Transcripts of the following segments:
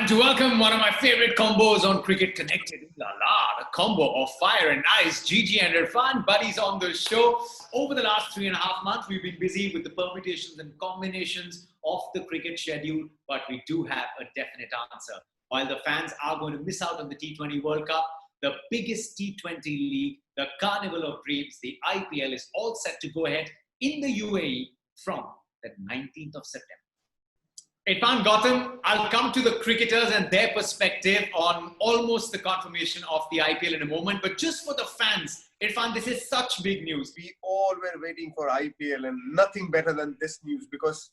Time to welcome one of my favorite combos on Cricket Connected. La la, the combo of fire and ice. Gigi and Irfan, buddies on the show. Over the last 3.5 months, we've been busy with the permutations and combinations of the cricket schedule, but we do have a definite answer. While the fans are going to miss out on the T20 World Cup, the biggest T20 league, the Carnival of Dreams, the IPL, is all set to go ahead in the UAE from the 19th of September. Irfan, Gautam, I'll come to the cricketers and their perspective on almost the confirmation of the IPL in a moment. But just for the fans, Irfan, this is such big news. We all were waiting for IPL and nothing better than this news because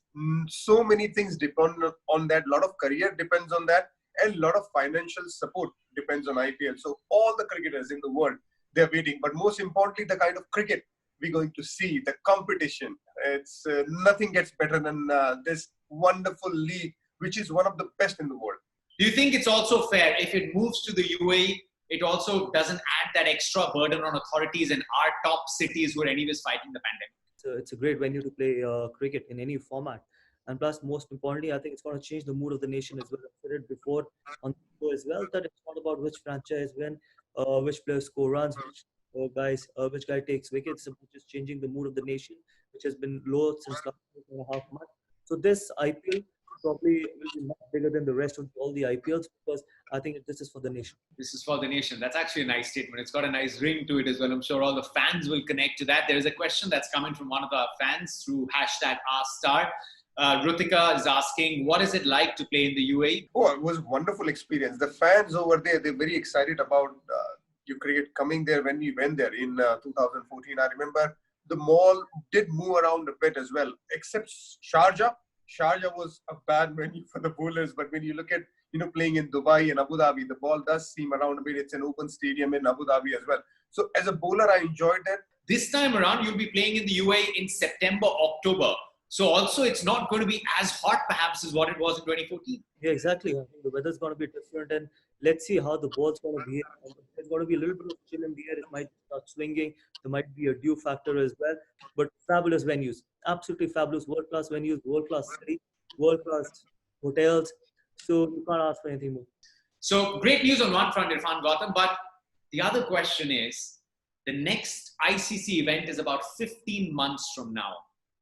so many things depend on that. A lot of career depends on that and a lot of financial support depends on IPL. So all the cricketers in the world, they're waiting. But most importantly, the kind of cricket we're going to see, the competition. It's nothing gets better than this wonderful league, which is one of the best in the world. Do you think it's also fair if it moves to the UAE, it also doesn't add that extra burden on authorities in our top cities who are anyways fighting the pandemic? So it's a great venue to play cricket in any format. And plus, most importantly, I think it's going to change the mood of the nation as well. I've said it before on the show as well, that it's not about which franchise win, which players score runs, which guy takes wickets. It's just changing the mood of the nation, which has been low since last 2.5 months. So this IPL probably will be much bigger than the rest of all the IPLs because I think this is for the nation. This is for the nation. That's actually a nice statement. It's got a nice ring to it as well. I'm sure all the fans will connect to that. There is a question that's coming from one of our fans through hashtag #. Rutika is asking, what is it like to play in the UAE? Oh, it was a wonderful experience. The fans over there, they're very excited about your cricket coming there when we went there in 2014. I remember the mall did move around a bit as well, except Sharjah. Sharjah was a bad venue for the bowlers, but when you look at, playing in Dubai and Abu Dhabi, the ball does seem around a bit. It's an open stadium in Abu Dhabi as well. So as a bowler, I enjoyed that. This time around, you'll be playing in the UAE in September, October. So also it's not going to be as hot perhaps as what it was in 2014. Yeah, exactly. I think the weather's going to be different and let's see how the ball's going to behave. There's going to be a little bit of chill in the air. It might start swinging. There might be a dew factor as well. But fabulous venues. Absolutely fabulous. World-class venues, world-class city, world-class hotels. So you can't ask for anything more. So great news on one front, Irfan, Gautam. But the other question is, the next ICC event is about 15 months from now.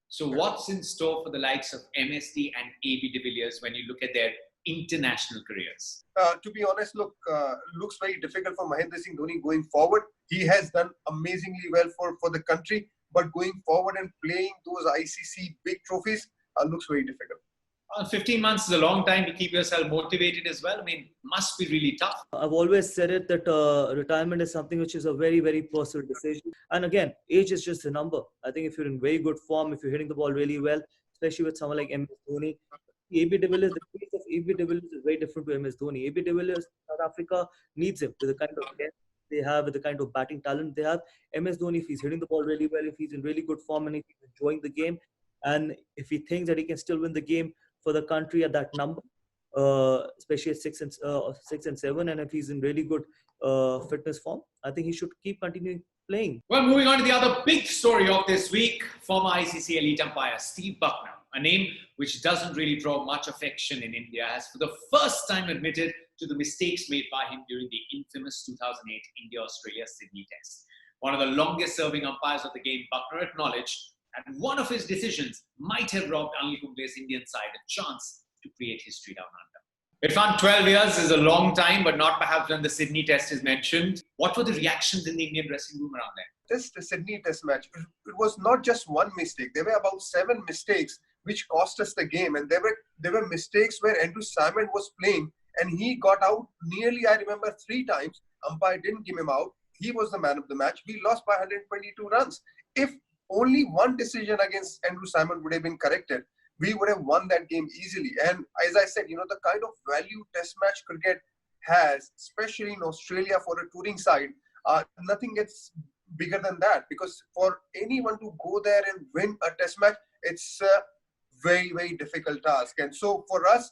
So what's in store for the likes of MSD and AB de Villiers when you look at their international careers? To be honest, looks very difficult for Mahendra Singh Dhoni going forward. He has done amazingly well for the country, but going forward and playing those ICC big trophies looks very difficult. 15 months is a long time to keep yourself motivated as well. I mean, must be really tough. I've always said it that retirement is something which is a very, very personal decision. And again, age is just a number. I think if you're in very good form, if you're hitting the ball really well, especially with someone like MS Dhoni, AB de Villiers, the case of AB de Villiers is very different to MS Dhoni. AB de Villiers, South Africa needs him with the kind of depth they have, with the kind of batting talent they have. MS Dhoni, if he's hitting the ball really well, if he's in really good form and if he's enjoying the game, and if he thinks that he can still win the game for the country at that number, especially at 6 and 7, and if he's in really good fitness form, I think he should keep continuing playing. Well, moving on to the other big story of this week, former ICC elite umpire Steve Buckner, a name which doesn't really draw much affection in India, has for the first time admitted to the mistakes made by him during the infamous 2008 India-Australia Sydney Test. One of the longest serving umpires of the game, Buckner acknowledged that one of his decisions might have robbed Anil Kumble's Indian side a chance to create history down under. Irfan, 12 years is a long time, but not perhaps when the Sydney Test is mentioned. What were the reactions in the Indian dressing room around that? The Sydney Test match, it was not just one mistake. There were about 7 mistakes which cost us the game. And there were mistakes where Andrew Simon was playing and he got out nearly, I remember, 3 times. Umpire didn't give him out. He was the man of the match. We lost by 122 runs. If only one decision against Andrew Simon would have been corrected, we would have won that game easily. And as I said, the kind of value test match cricket has, especially in Australia for a touring side, nothing gets bigger than that. Because for anyone to go there and win a test match, it's a very, very difficult task. And so for us,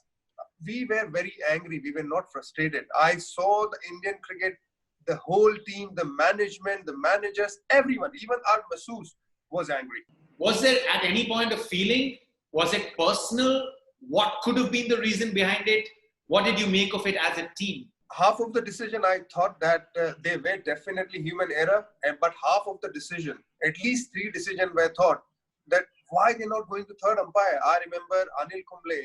we were very angry. We were not frustrated. I saw the Indian cricket, the whole team, the management, the managers, everyone, even our masseuse was angry. Was there at any point a feeling? Was it personal? What could have been the reason behind it? What did you make of it as a team? Half of the decision, I thought that they were definitely human error, but half of the decision, at least 3 decisions were thought that why they're not going to third umpire. I remember Anil Kumble,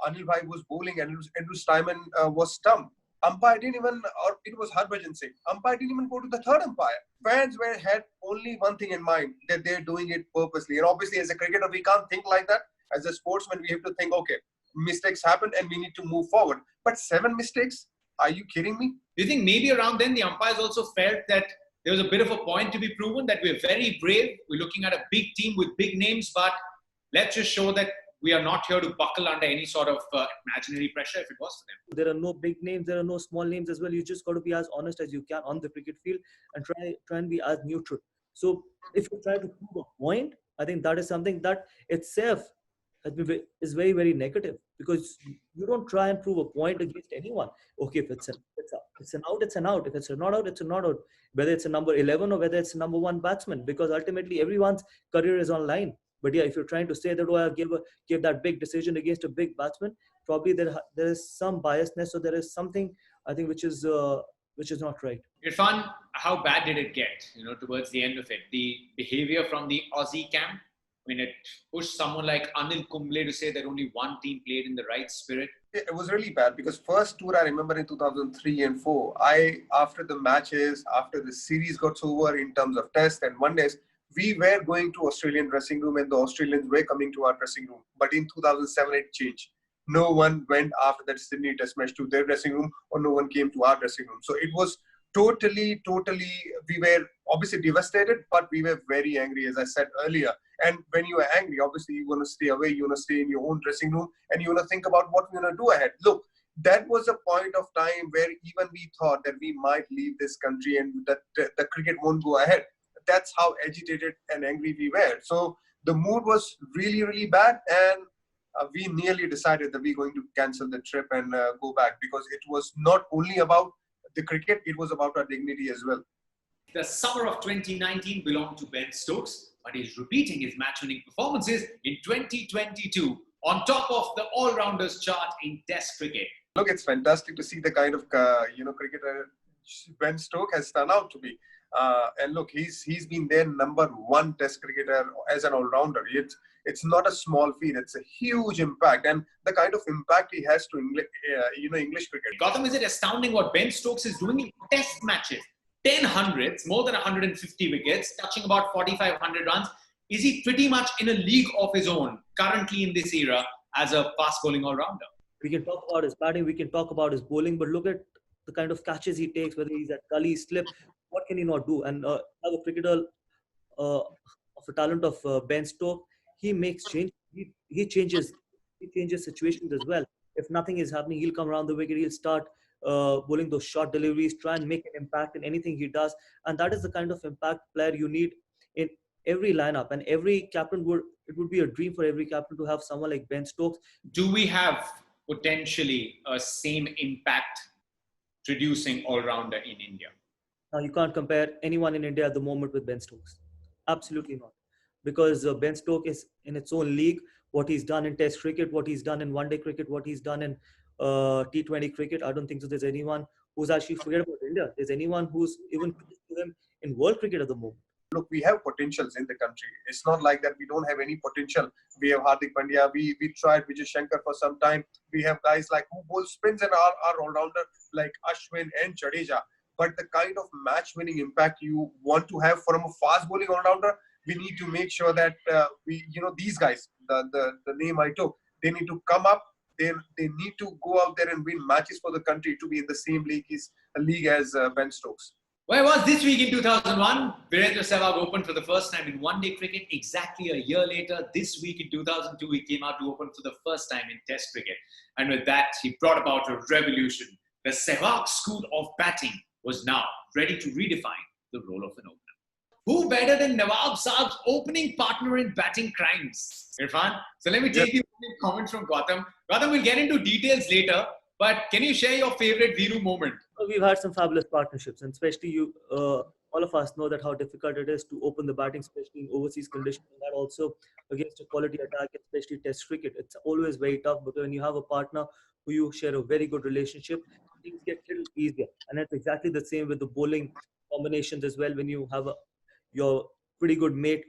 Anil Bhai was bowling and Andrew Steinman was stumped. Umpire didn't even, or it was Harbhajan Singh, umpire didn't even go to the third umpire. Fans had only one thing in mind, that they're doing it purposely. And obviously as a cricketer, we can't think like that. As a sportsman, we have to think, okay, mistakes happen and we need to move forward. But 7 mistakes? Are you kidding me? Do you think maybe around then the umpires also felt that there was a bit of a point to be proven, that we're very brave, we're looking at a big team with big names, but let's just show that we are not here to buckle under any sort of imaginary pressure if it was for them? There are no big names, there are no small names as well. You just got to be as honest as you can on the cricket field and try and be as neutral. So if you try to prove a point, I think that is something that itself is very, very negative, because you don't try and prove a point against anyone. Okay, if it's an out, it's an out. If it's a not out, it's a not out. Whether it's a number 11 or whether it's a number 1 batsman, because ultimately everyone's career is online. But yeah, if you're trying to say that, oh, I give that big decision against a big batsman, probably there is some biasness, or there is something, I think, which is not right. Irfan, how bad did it get, towards the end of it? The behavior from the Aussie camp, when it pushed someone like Anil Kumble to say that only one team played in the right spirit? It was really bad, because first tour I remember in 2003 and 4, after the matches, after the series got over in terms of test and one days, we were going to Australian dressing room and the Australians were coming to our dressing room. But in 2007, it changed. No one went after that Sydney test match to their dressing room, or no one came to our dressing room. So it was totally, we were obviously devastated, but we were very angry, as I said earlier. And when you are angry, obviously you want to stay away, you want to stay in your own dressing room, and you want to think about what we're going to do ahead. Look, that was a point of time where even we thought that we might leave this country and that the cricket won't go ahead. That's how agitated and angry we were. So the mood was really, really bad, and we nearly decided that we're going to cancel the trip and go back, because it was not only about the cricket, it was about our dignity as well. The summer of 2019 belonged to Ben Stokes, but he's repeating his match-winning performances in 2022 on top of the all-rounders chart in Test cricket. Look, it's fantastic to see the kind of cricketer Ben Stokes has turned out to be. And look, he's been their number 1 Test cricketer as an all-rounder. It's not a small feat; it's a huge impact, and the kind of impact he has to English cricket. Gautam, is it astounding what Ben Stokes is doing in Test matches? 10 hundreds, more than 150 wickets, touching about 4,500 runs. Is he pretty much in a league of his own currently in this era as a fast bowling all-rounder? We can talk about his batting, we can talk about his bowling, but look at the kind of catches he takes, whether he's at gully, slip, what can he not do? And as a cricketer of the talent of Ben Stokes, he makes change. He changes situations as well. If nothing is happening, he'll come around the wicket, he'll start bowling those short deliveries, try and make an impact in anything he does. And that is the kind of impact player you need in every lineup. And every captain it would be a dream for every captain to have someone like Ben Stokes. Do we have potentially a same impact producing all-rounder in India? Now, you can't compare anyone in India at the moment with Ben Stokes. Absolutely not. Because Ben Stokes is in its own league. What he's done in Test cricket, what he's done in one-day cricket, what he's done in T20 cricket, I don't think so there's anyone who's actually, forget about India, there's anyone who's even close to him in world cricket at the moment. Look, we have potentials in the country. It's not like that we don't have any potential. We have Hardik Pandya. We tried Vijay Shankar for some time. We have guys like who bowl spins and are all-rounder like Ashwin and Jadeja. But the kind of match-winning impact you want to have from a fast bowling all-rounder, we need to make sure that these guys, the name I took, they need to come up. They need to go out there and win matches for the country to be in the same league as Ben Stokes. Well, it was this week in 2001. Virender Sehwag opened for the first time in one-day cricket. Exactly a year later, this week in 2002, he came out to open for the first time in Test cricket. And with that, he brought about a revolution. The Sehwag school of batting was now ready to redefine the role of an opener. Who better than Nawab Saab's opening partner in batting crimes? Irfan, so let me take you comments from Gautam. Gautam, we'll get into details later, but can you share your favorite Viru moment? We've had some fabulous partnerships, and especially all of us know that how difficult it is to open the batting, especially in overseas conditions, and that also against a quality attack, especially Test cricket. It's always very tough, but when you have a partner who you share a very good relationship, things get a little easier. And it's exactly the same with the bowling combinations as well. When you have your pretty good mate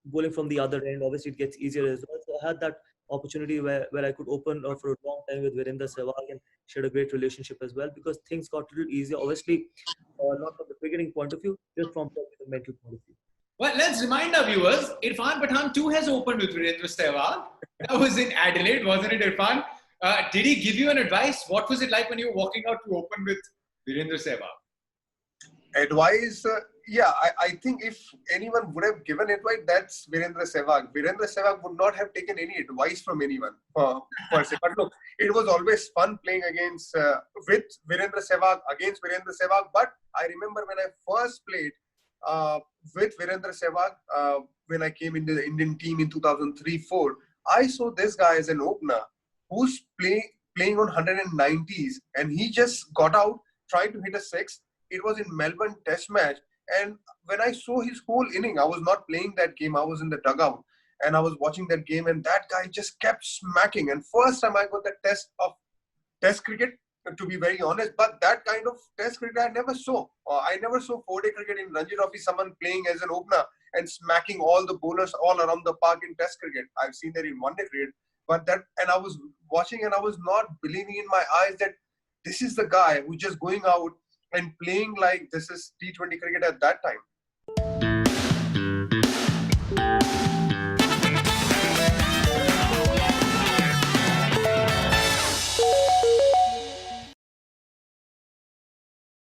bowling from the other end, obviously it gets easier as well. So I had that opportunity where I could open for a long time with Virender Sehwag and shared a great relationship as well, because things got a little easier. Obviously, not from the cricketing point of view, just from the mental point of view. Well, let's remind our viewers, Irfan Pathan too has opened with Virender Sehwag. That was in Adelaide, wasn't it, Irfan? Did he give you an advice? What was it like when you were walking out to open with Virender Sehwag? Advice, I think if anyone would have given advice, that's Virender Sehwag. Virender Sehwag would not have taken any advice from anyone per se. But look, it was always fun playing against with Virender Sehwag, against Virender Sehwag. But I remember when I first played with Virender Sehwag, when I came into the Indian team in 2003-04, I saw this guy as an opener who's playing on 190s, and he just got out trying to hit a six. It was in Melbourne Test match, and when I saw his whole inning, I was not playing that game. I was in the dugout, and I was watching that game, and that guy just kept smacking. And first time I got the test of Test cricket, to be very honest, but that kind of Test cricket I never saw. I never saw 4-day cricket in Ranji Trophy, someone playing as an opener and smacking all the bowlers all around the park in Test cricket. I've seen that in one-day cricket, but and I was watching, and I was not believing in my eyes that this is the guy who's just going out and playing like this is T20 cricket at that time.